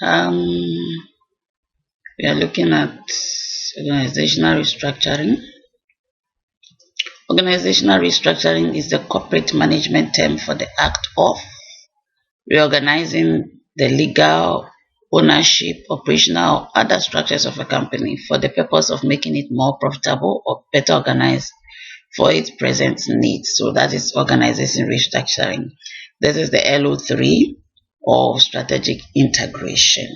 We are looking at organizational restructuring. Organizational restructuring is the corporate management term for the act of reorganizing the legal, ownership, operational, or other structures of a company for the purpose of making it more profitable or better organized for its present needs. So that is organization restructuring. This is the LO3 or strategic integration.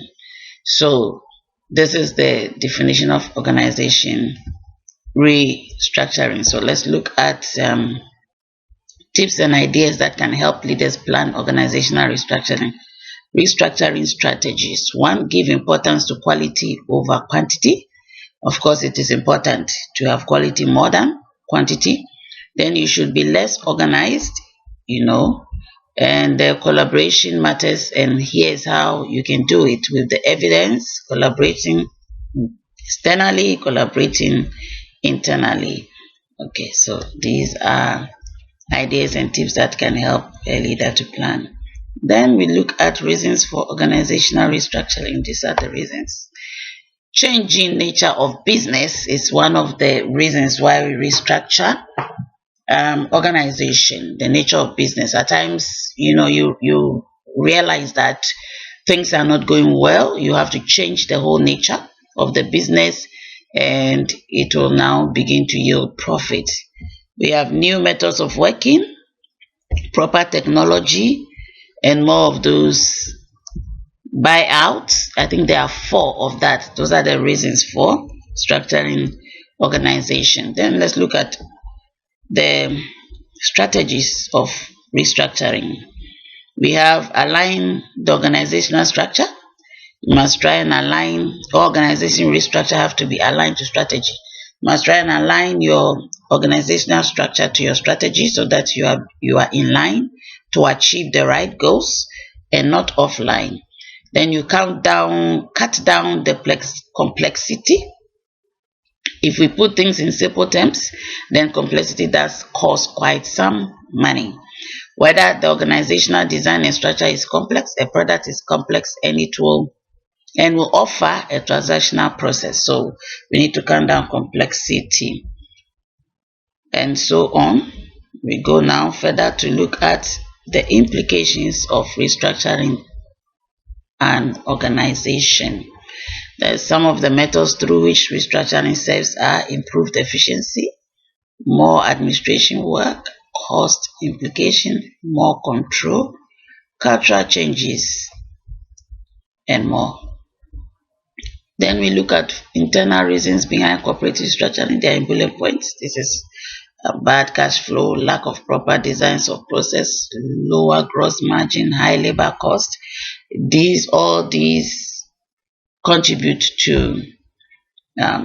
So this is the definition of organization restructuring. So let's look at tips and ideas that can help leaders plan organizational restructuring. Restructuring strategies. One, give importance to quality over quantity. Of course, it is important to have quality more than quantity. Then you should be less organized, and collaboration matters. And here's how you can do it with the evidence, collaborating externally, collaborating internally. Okay, so these are ideas and tips that can help a leader to plan. Then we look at reasons for organizational restructuring. These are the reasons. Changing nature of business is one of the reasons why we restructure organization, the nature of business. At times, you realize that things are not going well. You have to change the whole nature of the business, and it will now begin to yield profit. We have new methods of working, proper technology, and more of those buyouts. I think there are 4 of that. Those are the reasons for structuring organization. Then let's look at the strategies of restructuring. We have align the organizational structure. You must try and align. Organization restructure have to be aligned to strategy. You must try and align your organizational structure to your strategy so that you are in line to achieve the right goals and not offline. Then you cut down the complexity. If we put things in simple terms, then complexity does cost quite some money. Whether the organizational design and structure is complex, a product is complex, and will offer a transactional process. So we need to cut down complexity and so on. We go now further to look at the implications of restructuring an organization. There's some of the methods through which restructuring serves are improved efficiency, more administration work, cost implication, more control, cultural changes, and more. Then we look at internal reasons behind corporate restructuring. They are in bullet points. This is bad cash flow, lack of proper designs of process, lower gross margin, high labor cost. All these contribute to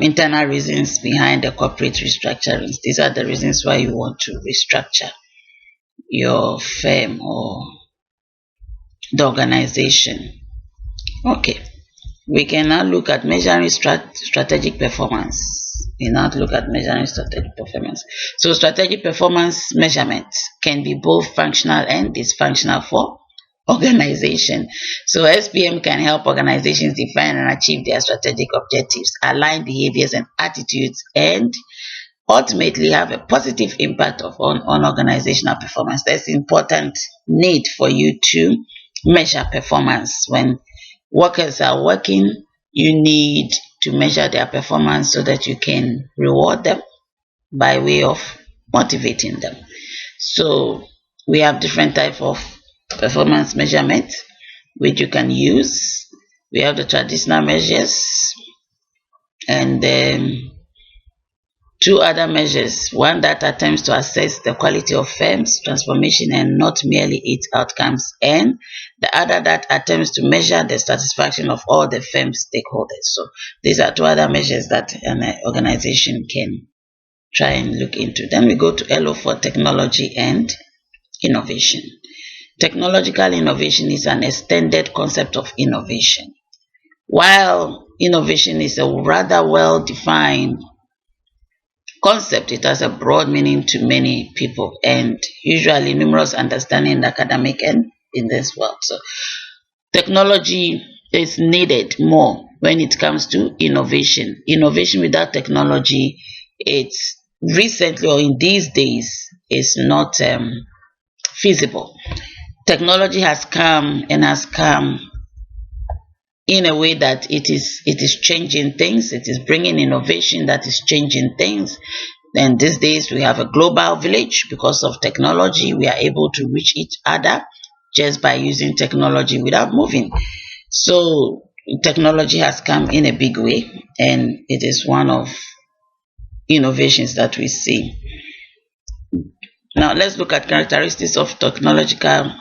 internal reasons behind the corporate restructurings. These are the reasons why you want to restructure your firm or the organization. Okay, we can now look at measuring strategic performance. So strategic performance measurement can be both functional and dysfunctional for organization. So SPM can help organizations define and achieve their strategic objectives, align behaviors and attitudes, and ultimately have a positive impact on organizational performance. There's important need for you to measure performance. When workers are working, you need to measure their performance so that you can reward them by way of motivating them. So we have different types of performance measurement which you can use. We have the traditional measures and 2 other measures. One that attempts to assess the quality of firms' transformation and not merely its outcomes, and the other that attempts to measure the satisfaction of all the firm's stakeholders. So these are 2 other measures that an organization can try and look into. Then we go to LO for technology and innovation. Technological innovation is an extended concept of innovation. While innovation is a rather well-defined concept, it has a broad meaning to many people and usually numerous understanding in the academic and in this world. So technology is needed more when it comes to innovation. Innovation without technology, it's recently or in these days, is not feasible. Technology has come and has come in a way that it is changing things. It is bringing innovation that is changing things. And these days we have a global village because of technology. We are able to reach each other just by using technology without moving. So technology has come in a big way, and it is one of innovations that we see. Now let's look at characteristics of technological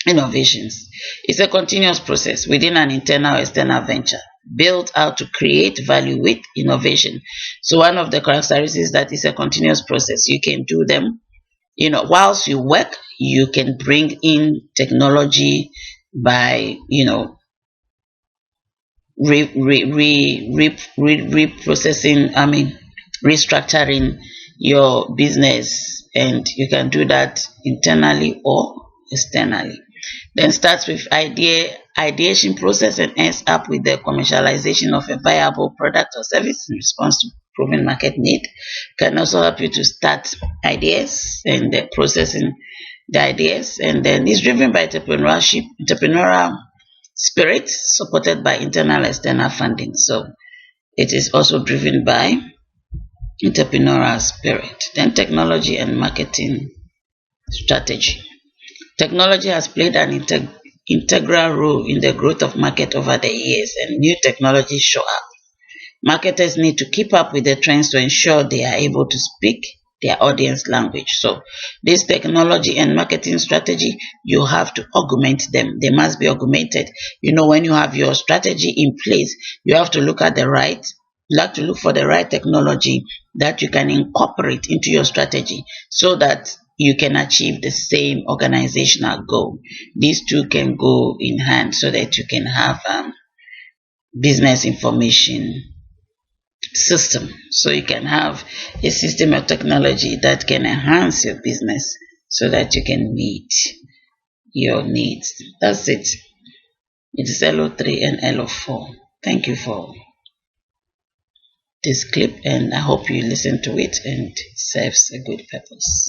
innovations. It's a continuous process within an internal or external venture built out to create value with innovation. So one of the characteristics is that it's a continuous process. You can do them, whilst you work, you can bring in technology by, reprocessing, restructuring your business, and you can do that internally or externally. Then starts with ideation process and ends up with the commercialization of a viable product or service in response to proven market need. Can also help you to start ideas and processing the ideas, and then it's driven by entrepreneurial spirit, supported by internal and external funding. So it is also driven by entrepreneurial spirit. Then technology and marketing strategy. Technology has played an integral role in the growth of market over the years, and new technologies show up. Marketers need to keep up with the trends to ensure they are able to speak their audience language. So this technology and marketing strategy, you have to augment them. They must be augmented. When you have your strategy in place, you have to look for the right technology that you can incorporate into your strategy so that you can achieve the same organizational goal. These two can go in hand so that you can have business information system. So you can have a system of technology that can enhance your business so that you can meet your needs. That's it. It is LO3 and LO4. Thank you for this clip, and I hope you listen to it and it serves a good purpose.